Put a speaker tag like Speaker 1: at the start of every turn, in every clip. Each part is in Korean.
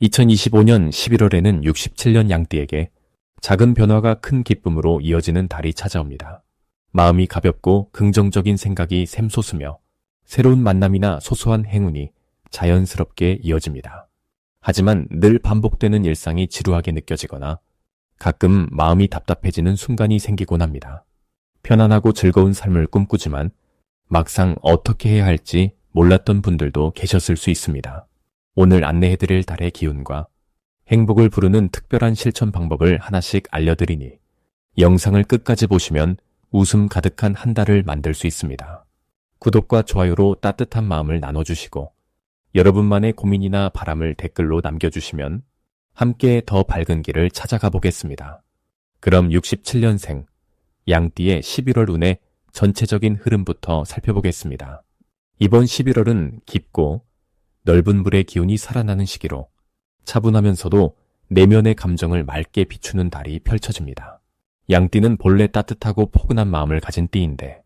Speaker 1: 2025년 11월에는 67년 양띠에게 작은 변화가 큰 기쁨으로 이어지는 달이 찾아옵니다. 마음이 가볍고 긍정적인 생각이 샘솟으며 새로운 만남이나 소소한 행운이 자연스럽게 이어집니다. 하지만 늘 반복되는 일상이 지루하게 느껴지거나 가끔 마음이 답답해지는 순간이 생기곤 합니다. 편안하고 즐거운 삶을 꿈꾸지만 막상 어떻게 해야 할지 몰랐던 분들도 계셨을 수 있습니다. 오늘 안내해드릴 달의 기운과 행복을 부르는 특별한 실천 방법을 하나씩 알려드리니 영상을 끝까지 보시면 웃음 가득한 한 달을 만들 수 있습니다. 구독과 좋아요로 따뜻한 마음을 나눠주시고 여러분만의 고민이나 바람을 댓글로 남겨주시면 함께 더 밝은 길을 찾아가 보겠습니다. 그럼 67년생 양띠의 11월 운의 전체적인 흐름부터 살펴보겠습니다. 이번 11월은 깊고 넓은 물의 기운이 살아나는 시기로 차분하면서도 내면의 감정을 맑게 비추는 달이 펼쳐집니다. 양띠는 본래 따뜻하고 포근한 마음을 가진 띠인데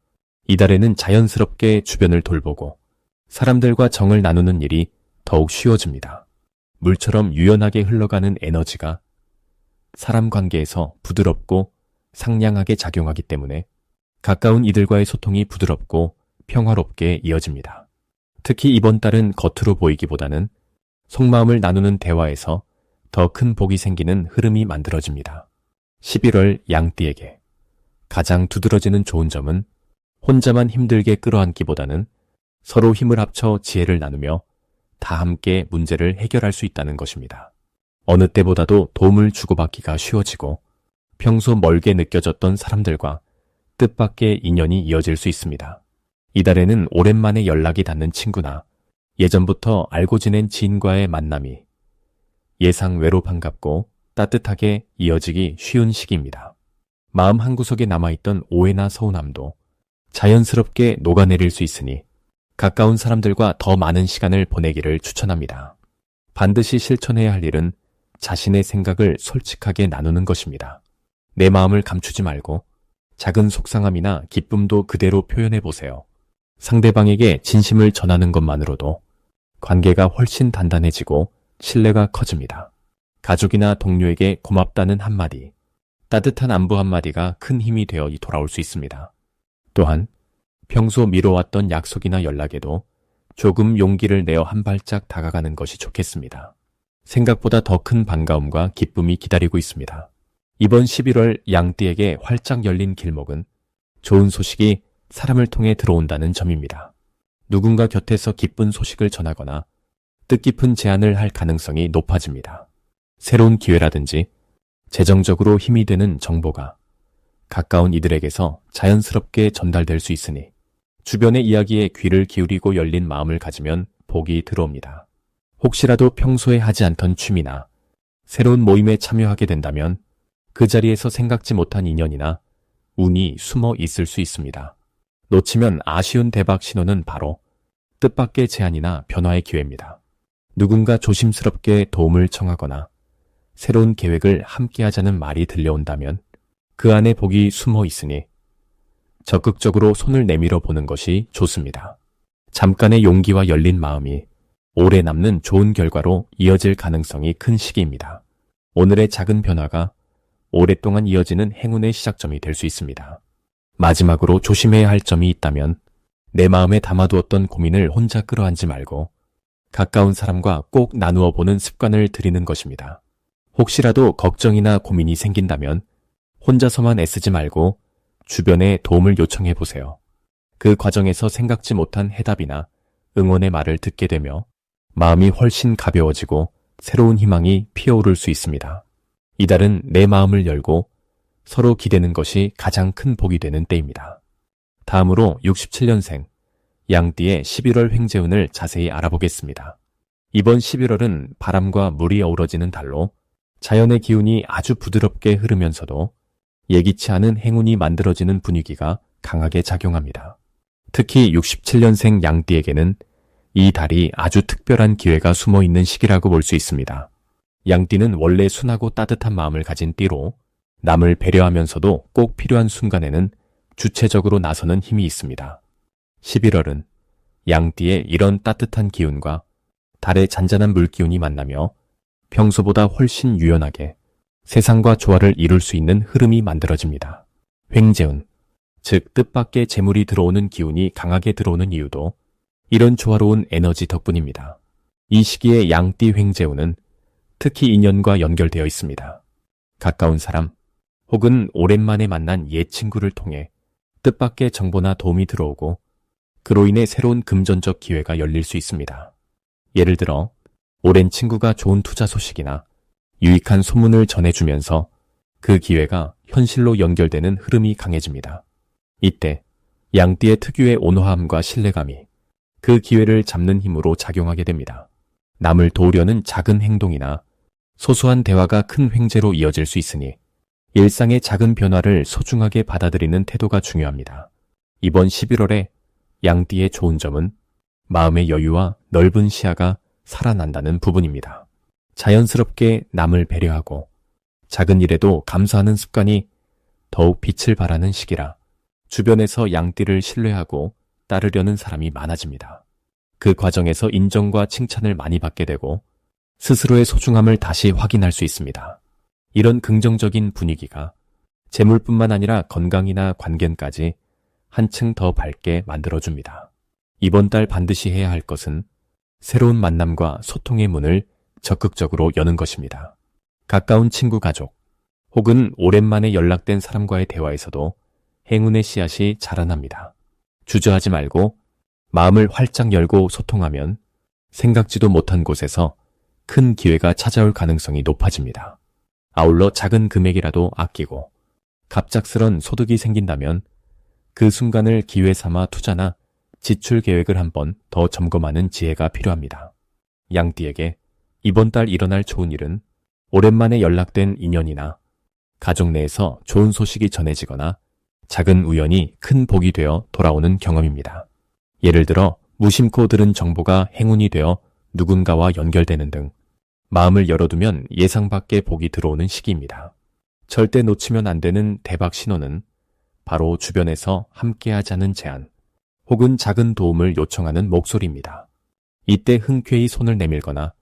Speaker 1: 이 달에는 자연스럽게 주변을 돌보고 사람들과 정을 나누는 일이 더욱 쉬워집니다. 물처럼 유연하게 흘러가는 에너지가 사람 관계에서 부드럽고 상냥하게 작용하기 때문에 가까운 이들과의 소통이 부드럽고 평화롭게 이어집니다. 특히 이번 달은 겉으로 보이기보다는 속마음을 나누는 대화에서 더 큰 복이 생기는 흐름이 만들어집니다. 11월 양띠에게 가장 두드러지는 좋은 점은 혼자만 힘들게 끌어안기보다는 서로 힘을 합쳐 지혜를 나누며 다 함께 문제를 해결할 수 있다는 것입니다. 어느 때보다도 도움을 주고받기가 쉬워지고 평소 멀게 느껴졌던 사람들과 뜻밖의 인연이 이어질 수 있습니다. 이달에는 오랜만에 연락이 닿는 친구나 예전부터 알고 지낸 지인과의 만남이 예상외로 반갑고 따뜻하게 이어지기 쉬운 시기입니다. 마음 한구석에 남아있던 오해나 서운함도 자연스럽게 녹아내릴 수 있으니 가까운 사람들과 더 많은 시간을 보내기를 추천합니다. 반드시 실천해야 할 일은 자신의 생각을 솔직하게 나누는 것입니다. 내 마음을 감추지 말고 작은 속상함이나 기쁨도 그대로 표현해보세요. 상대방에게 진심을 전하는 것만으로도 관계가 훨씬 단단해지고 신뢰가 커집니다. 가족이나 동료에게 고맙다는 한마디, 따뜻한 안부 한마디가 큰 힘이 되어 돌아올 수 있습니다. 또한 평소 미뤄왔던 약속이나 연락에도 조금 용기를 내어 한 발짝 다가가는 것이 좋겠습니다. 생각보다 더 큰 반가움과 기쁨이 기다리고 있습니다. 이번 11월 양띠에게 활짝 열린 길목은 좋은 소식이 사람을 통해 들어온다는 점입니다. 누군가 곁에서 기쁜 소식을 전하거나 뜻깊은 제안을 할 가능성이 높아집니다. 새로운 기회라든지 재정적으로 힘이 되는 정보가 가까운 이들에게서 자연스럽게 전달될 수 있으니 주변의 이야기에 귀를 기울이고 열린 마음을 가지면 복이 들어옵니다. 혹시라도 평소에 하지 않던 취미나 새로운 모임에 참여하게 된다면 그 자리에서 생각지 못한 인연이나 운이 숨어 있을 수 있습니다. 놓치면 아쉬운 대박 신호는 바로 뜻밖의 제안이나 변화의 기회입니다. 누군가 조심스럽게 도움을 청하거나 새로운 계획을 함께하자는 말이 들려온다면 그 안에 복이 숨어 있으니 적극적으로 손을 내밀어 보는 것이 좋습니다. 잠깐의 용기와 열린 마음이 오래 남는 좋은 결과로 이어질 가능성이 큰 시기입니다. 오늘의 작은 변화가 오랫동안 이어지는 행운의 시작점이 될 수 있습니다. 마지막으로 조심해야 할 점이 있다면 내 마음에 담아두었던 고민을 혼자 끌어안지 말고 가까운 사람과 꼭 나누어 보는 습관을 들이는 것입니다. 혹시라도 걱정이나 고민이 생긴다면 혼자서만 애쓰지 말고 주변에 도움을 요청해 보세요. 그 과정에서 생각지 못한 해답이나 응원의 말을 듣게 되며 마음이 훨씬 가벼워지고 새로운 희망이 피어오를 수 있습니다. 이달은 내 마음을 열고 서로 기대는 것이 가장 큰 복이 되는 때입니다. 다음으로 67년생 양띠의 11월 횡재운을 자세히 알아보겠습니다. 이번 11월은 바람과 물이 어우러지는 달로 자연의 기운이 아주 부드럽게 흐르면서도 예기치 않은 행운이 만들어지는 분위기가 강하게 작용합니다. 특히 67년생 양띠에게는 이 달이 아주 특별한 기회가 숨어 있는 시기라고 볼 수 있습니다. 양띠는 원래 순하고 따뜻한 마음을 가진 띠로 남을 배려하면서도 꼭 필요한 순간에는 주체적으로 나서는 힘이 있습니다. 11월은 양띠의 이런 따뜻한 기운과 달의 잔잔한 물기운이 만나며 평소보다 훨씬 유연하게 세상과 조화를 이룰 수 있는 흐름이 만들어집니다. 횡재운, 즉 뜻밖의 재물이 들어오는 기운이 강하게 들어오는 이유도 이런 조화로운 에너지 덕분입니다. 이 시기에 양띠 횡재운은 특히 인연과 연결되어 있습니다. 가까운 사람 혹은 오랜만에 만난 옛 친구를 통해 뜻밖의 정보나 도움이 들어오고 그로 인해 새로운 금전적 기회가 열릴 수 있습니다. 예를 들어 오랜 친구가 좋은 투자 소식이나 유익한 소문을 전해주면서 그 기회가 현실로 연결되는 흐름이 강해집니다. 이때 양띠의 특유의 온화함과 신뢰감이 그 기회를 잡는 힘으로 작용하게 됩니다. 남을 도우려는 작은 행동이나 소소한 대화가 큰 횡재로 이어질 수 있으니 일상의 작은 변화를 소중하게 받아들이는 태도가 중요합니다. 이번 11월에 양띠의 좋은 점은 마음의 여유와 넓은 시야가 살아난다는 부분입니다. 자연스럽게 남을 배려하고 작은 일에도 감사하는 습관이 더욱 빛을 발하는 시기라 주변에서 양띠를 신뢰하고 따르려는 사람이 많아집니다. 그 과정에서 인정과 칭찬을 많이 받게 되고 스스로의 소중함을 다시 확인할 수 있습니다. 이런 긍정적인 분위기가 재물뿐만 아니라 건강이나 관계까지 한층 더 밝게 만들어줍니다. 이번 달 반드시 해야 할 것은 새로운 만남과 소통의 문을 적극적으로 여는 것입니다. 가까운 친구, 가족 혹은 오랜만에 연락된 사람과의 대화에서도 행운의 씨앗이 자라납니다. 주저하지 말고 마음을 활짝 열고 소통하면 생각지도 못한 곳에서 큰 기회가 찾아올 가능성이 높아집니다. 아울러 작은 금액이라도 아끼고 갑작스런 소득이 생긴다면 그 순간을 기회 삼아 투자나 지출 계획을 한번 더 점검하는 지혜가 필요합니다. 양띠에게 이번 달 일어날 좋은 일은 오랜만에 연락된 인연이나 가족 내에서 좋은 소식이 전해지거나 작은 우연이 큰 복이 되어 돌아오는 경험입니다. 예를 들어 무심코 들은 정보가 행운이 되어 누군가와 연결되는 등 마음을 열어두면 예상 밖의 복이 들어오는 시기입니다. 절대 놓치면 안 되는 대박 신호는 바로 주변에서 함께하자는 제안 혹은 작은 도움을 요청하는 목소리입니다. 이때 흔쾌히 손을 내밀거나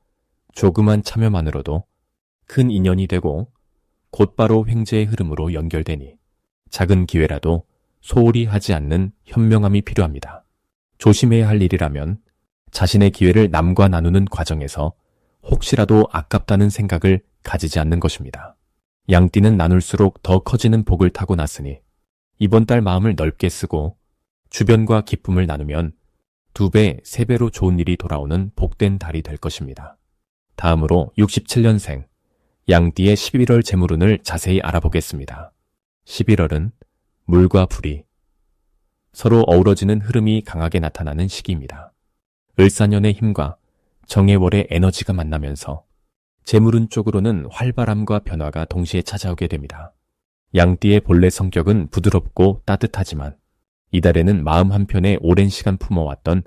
Speaker 1: 조그만 참여만으로도 큰 인연이 되고 곧바로 횡재의 흐름으로 연결되니 작은 기회라도 소홀히 하지 않는 현명함이 필요합니다. 조심해야 할 일이라면 자신의 기회를 남과 나누는 과정에서 혹시라도 아깝다는 생각을 가지지 않는 것입니다. 양띠는 나눌수록 더 커지는 복을 타고났으니 이번 달 마음을 넓게 쓰고 주변과 기쁨을 나누면 2배, 3배로 좋은 일이 돌아오는 복된 달이 될 것입니다. 다음으로 67년생 양띠의 11월 재물운을 자세히 알아보겠습니다. 11월은 물과 불이 서로 어우러지는 흐름이 강하게 나타나는 시기입니다. 을사년의 힘과 정해월의 에너지가 만나면서 재물운 쪽으로는 활발함과 변화가 동시에 찾아오게 됩니다. 양띠의 본래 성격은 부드럽고 따뜻하지만 이달에는 마음 한편에 오랜 시간 품어왔던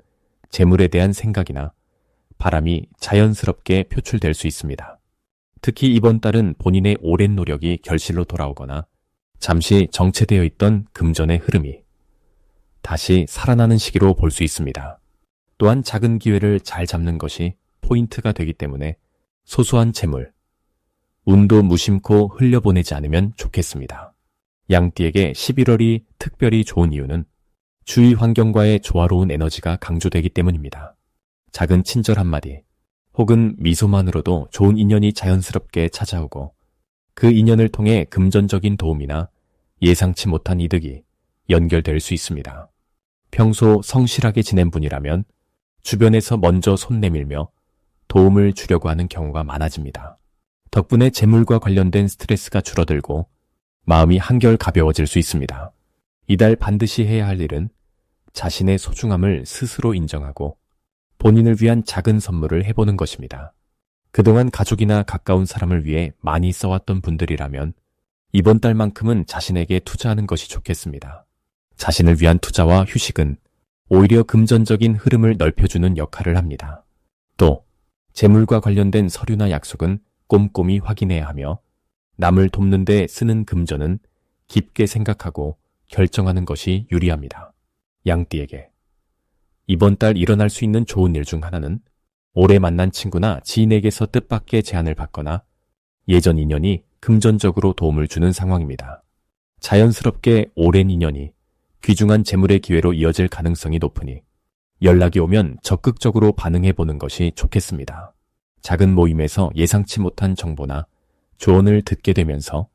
Speaker 1: 재물에 대한 생각이나 바람이 자연스럽게 표출될 수 있습니다. 특히 이번 달은 본인의 오랜 노력이 결실로 돌아오거나 잠시 정체되어 있던 금전의 흐름이 다시 살아나는 시기로 볼 수 있습니다. 또한 작은 기회를 잘 잡는 것이 포인트가 되기 때문에 소소한 재물, 운도 무심코 흘려보내지 않으면 좋겠습니다. 양띠에게 11월이 특별히 좋은 이유는 주위 환경과의 조화로운 에너지가 강조되기 때문입니다. 작은 친절 한마디 혹은 미소만으로도 좋은 인연이 자연스럽게 찾아오고 그 인연을 통해 금전적인 도움이나 예상치 못한 이득이 연결될 수 있습니다. 평소 성실하게 지낸 분이라면 주변에서 먼저 손 내밀며 도움을 주려고 하는 경우가 많아집니다. 덕분에 재물과 관련된 스트레스가 줄어들고 마음이 한결 가벼워질 수 있습니다. 이달 반드시 해야 할 일은 자신의 소중함을 스스로 인정하고 본인을 위한 작은 선물을 해보는 것입니다. 그동안 가족이나 가까운 사람을 위해 많이 써왔던 분들이라면 이번 달만큼은 자신에게 투자하는 것이 좋겠습니다. 자신을 위한 투자와 휴식은 오히려 금전적인 흐름을 넓혀주는 역할을 합니다. 또 재물과 관련된 서류나 약속은 꼼꼼히 확인해야 하며 남을 돕는 데 쓰는 금전은 깊게 생각하고 결정하는 것이 유리합니다. 양띠에게 이번 달 일어날 수 있는 좋은 일 중 하나는 오래 만난 친구나 지인에게서 뜻밖의 제안을 받거나 예전 인연이 금전적으로 도움을 주는 상황입니다. 자연스럽게 오랜 인연이 귀중한 재물의 기회로 이어질 가능성이 높으니 연락이 오면 적극적으로 반응해보는 것이 좋겠습니다. 작은 모임에서 예상치 못한 정보나 조언을 듣게 되면서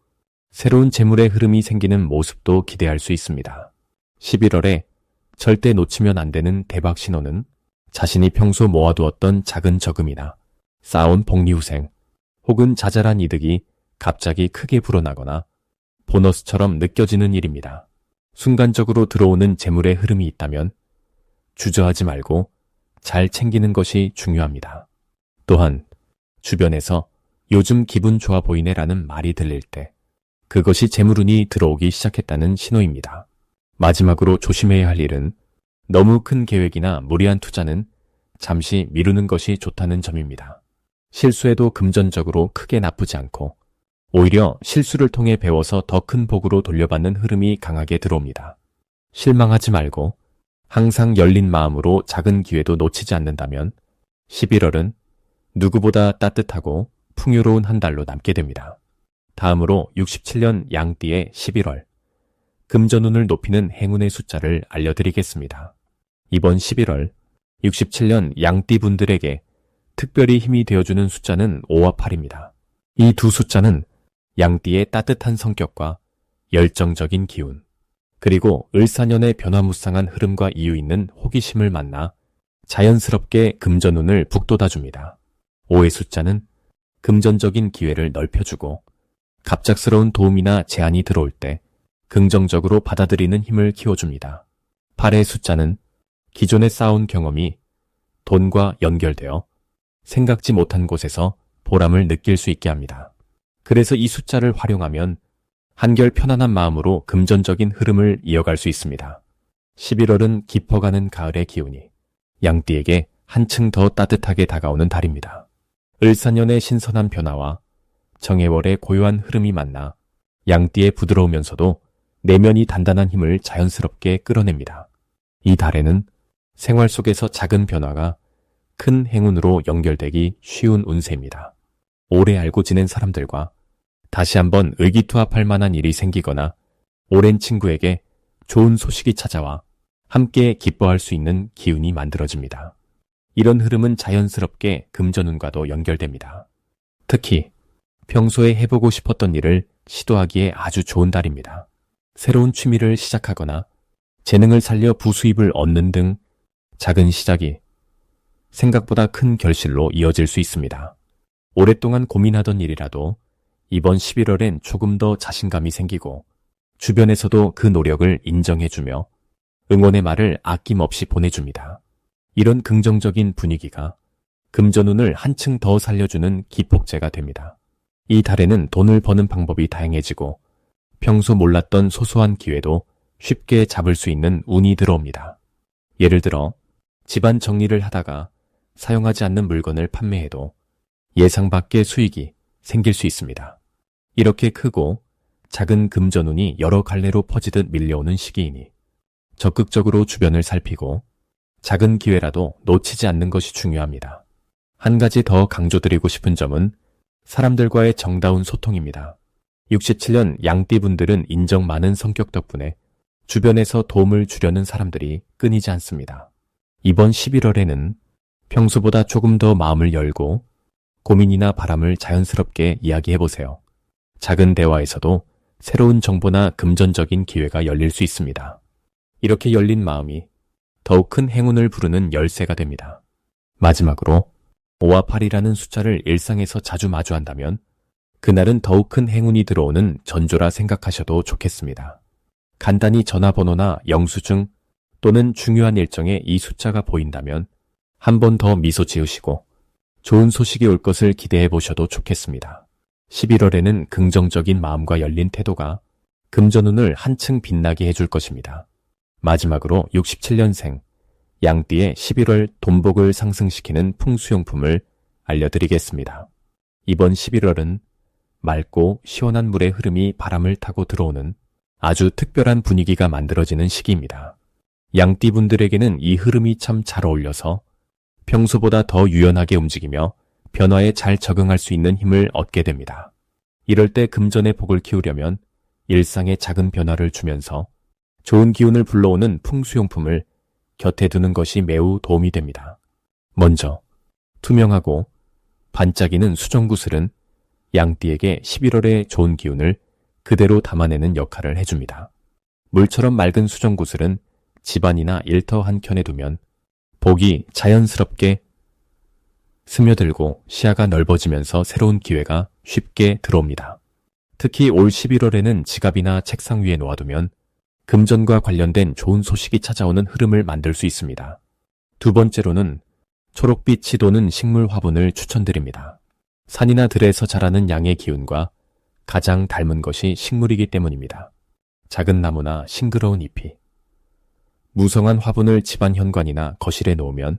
Speaker 1: 새로운 재물의 흐름이 생기는 모습도 기대할 수 있습니다. 11월에 절대 놓치면 안 되는 대박 신호는 자신이 평소 모아두었던 작은 저금이나 쌓아온 복리후생 혹은 자잘한 이득이 갑자기 크게 불어나거나 보너스처럼 느껴지는 일입니다. 순간적으로 들어오는 재물의 흐름이 있다면 주저하지 말고 잘 챙기는 것이 중요합니다. 또한 주변에서 요즘 기분 좋아 보이네라는 말이 들릴 때 그것이 재물운이 들어오기 시작했다는 신호입니다. 마지막으로 조심해야 할 일은 너무 큰 계획이나 무리한 투자는 잠시 미루는 것이 좋다는 점입니다. 실수해도 금전적으로 크게 나쁘지 않고 오히려 실수를 통해 배워서 더 큰 복으로 돌려받는 흐름이 강하게 들어옵니다. 실망하지 말고 항상 열린 마음으로 작은 기회도 놓치지 않는다면 11월은 누구보다 따뜻하고 풍요로운 한 달로 남게 됩니다. 다음으로 67년 양띠의 11월 금전운을 높이는 행운의 숫자를 알려드리겠습니다. 이번 11월 67년 양띠 분들에게 특별히 힘이 되어주는 숫자는 5와 8입니다. 이 두 숫자는 양띠의 따뜻한 성격과 열정적인 기운, 그리고 을사년의 변화무쌍한 흐름과 이유 있는 호기심을 만나 자연스럽게 금전운을 북돋아줍니다. 5의 숫자는 금전적인 기회를 넓혀주고 갑작스러운 도움이나 제안이 들어올 때 긍정적으로 받아들이는 힘을 키워줍니다. 8의 숫자는 기존에 쌓아온 경험이 돈과 연결되어 생각지 못한 곳에서 보람을 느낄 수 있게 합니다. 그래서 이 숫자를 활용하면 한결 편안한 마음으로 금전적인 흐름을 이어갈 수 있습니다. 11월은 깊어가는 가을의 기운이 양띠에게 한층 더 따뜻하게 다가오는 달입니다. 을사년의 신선한 변화와 정해월의 고요한 흐름이 만나 양띠의 부드러우면서도 내면이 단단한 힘을 자연스럽게 끌어냅니다. 이 달에는 생활 속에서 작은 변화가 큰 행운으로 연결되기 쉬운 운세입니다. 오래 알고 지낸 사람들과 다시 한번 의기투합할 만한 일이 생기거나 오랜 친구에게 좋은 소식이 찾아와 함께 기뻐할 수 있는 기운이 만들어집니다. 이런 흐름은 자연스럽게 금전운과도 연결됩니다. 특히 평소에 해보고 싶었던 일을 시도하기에 아주 좋은 달입니다. 새로운 취미를 시작하거나 재능을 살려 부수입을 얻는 등 작은 시작이 생각보다 큰 결실로 이어질 수 있습니다. 오랫동안 고민하던 일이라도 이번 11월엔 조금 더 자신감이 생기고 주변에서도 그 노력을 인정해주며 응원의 말을 아낌없이 보내줍니다. 이런 긍정적인 분위기가 금전운을 한층 더 살려주는 기폭제가 됩니다. 이 달에는 돈을 버는 방법이 다양해지고 평소 몰랐던 소소한 기회도 쉽게 잡을 수 있는 운이 들어옵니다. 예를 들어 집안 정리를 하다가 사용하지 않는 물건을 판매해도 예상 밖의 수익이 생길 수 있습니다. 이렇게 크고 작은 금전운이 여러 갈래로 퍼지듯 밀려오는 시기이니 적극적으로 주변을 살피고 작은 기회라도 놓치지 않는 것이 중요합니다. 한 가지 더 강조드리고 싶은 점은 사람들과의 정다운 소통입니다. 67년 양띠분들은 인정 많은 성격 덕분에 주변에서 도움을 주려는 사람들이 끊이지 않습니다. 이번 11월에는 평소보다 조금 더 마음을 열고 고민이나 바람을 자연스럽게 이야기해보세요. 작은 대화에서도 새로운 정보나 금전적인 기회가 열릴 수 있습니다. 이렇게 열린 마음이 더욱 큰 행운을 부르는 열쇠가 됩니다. 마지막으로 5와 8이라는 숫자를 일상에서 자주 마주한다면 그날은 더욱 큰 행운이 들어오는 전조라 생각하셔도 좋겠습니다. 간단히 전화번호나 영수증 또는 중요한 일정에 이 숫자가 보인다면 한 번 더 미소 지으시고 좋은 소식이 올 것을 기대해 보셔도 좋겠습니다. 11월에는 긍정적인 마음과 열린 태도가 금전운을 한층 빛나게 해줄 것입니다. 마지막으로 67년생 양띠의 11월 돈복을 상승시키는 풍수용품을 알려드리겠습니다. 이번 11월은 맑고 시원한 물의 흐름이 바람을 타고 들어오는 아주 특별한 분위기가 만들어지는 시기입니다. 양띠분들에게는 이 흐름이 참 잘 어울려서 평소보다 더 유연하게 움직이며 변화에 잘 적응할 수 있는 힘을 얻게 됩니다. 이럴 때 금전의 복을 키우려면 일상에 작은 변화를 주면서 좋은 기운을 불러오는 풍수용품을 곁에 두는 것이 매우 도움이 됩니다. 먼저 투명하고 반짝이는 수정구슬은 양띠에게 11월의 좋은 기운을 그대로 담아내는 역할을 해줍니다. 물처럼 맑은 수정구슬은 집안이나 일터 한켠에 두면 복이 자연스럽게 스며들고 시야가 넓어지면서 새로운 기회가 쉽게 들어옵니다. 특히 올 11월에는 지갑이나 책상 위에 놓아두면 금전과 관련된 좋은 소식이 찾아오는 흐름을 만들 수 있습니다. 두 번째로는 초록빛이 도는 식물 화분을 추천드립니다. 산이나 들에서 자라는 양의 기운과 가장 닮은 것이 식물이기 때문입니다. 작은 나무나 싱그러운 잎이 무성한 화분을 집안 현관이나 거실에 놓으면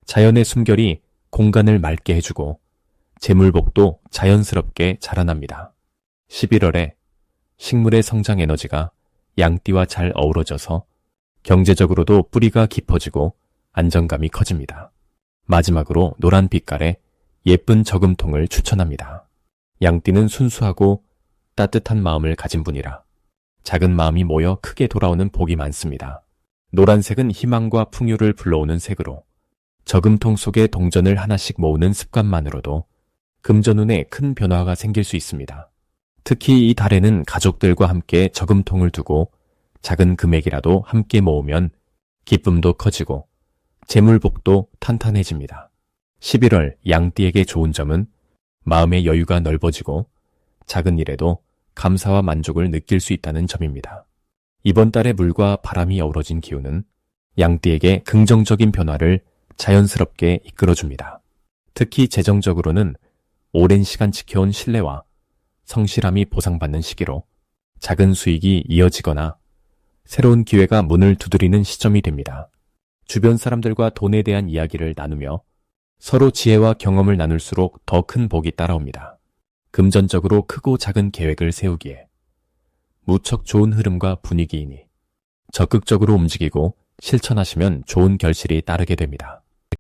Speaker 1: 자연의 숨결이 공간을 맑게 해주고 재물복도 자연스럽게 자라납니다. 11월에 식물의 성장 에너지가 양띠와 잘 어우러져서 경제적으로도 뿌리가 깊어지고 안정감이 커집니다. 마지막으로 노란 빛깔의 예쁜 저금통을 추천합니다. 양띠는 순수하고 따뜻한 마음을 가진 분이라 작은 마음이 모여 크게 돌아오는 복이 많습니다. 노란색은 희망과 풍요를 불러오는 색으로 저금통 속에 동전을 하나씩 모으는 습관만으로도 금전운에 큰 변화가 생길 수 있습니다. 특히 이 달에는 가족들과 함께 저금통을 두고 작은 금액이라도 함께 모으면 기쁨도 커지고 재물복도 탄탄해집니다. 11월 양띠에게 좋은 점은 마음의 여유가 넓어지고 작은 일에도 감사와 만족을 느낄 수 있다는 점입니다. 이번 달에 물과 바람이 어우러진 기운은 양띠에게 긍정적인 변화를 자연스럽게 이끌어줍니다. 특히 재정적으로는 오랜 시간 지켜온 신뢰와 성실함이 보상받는 시기로 작은 수익이 이어지거나 새로운 기회가 문을 두드리는 시점이 됩니다. 주변 사람들과 돈에 대한 이야기를 나누며 서로 지혜와 경험을 나눌수록 더 큰 복이 따라옵니다. 금전적으로 크고 작은 계획을 세우기에 무척 좋은 흐름과 분위기이니 적극적으로 움직이고 실천하시면 좋은 결실이 따르게 됩니다.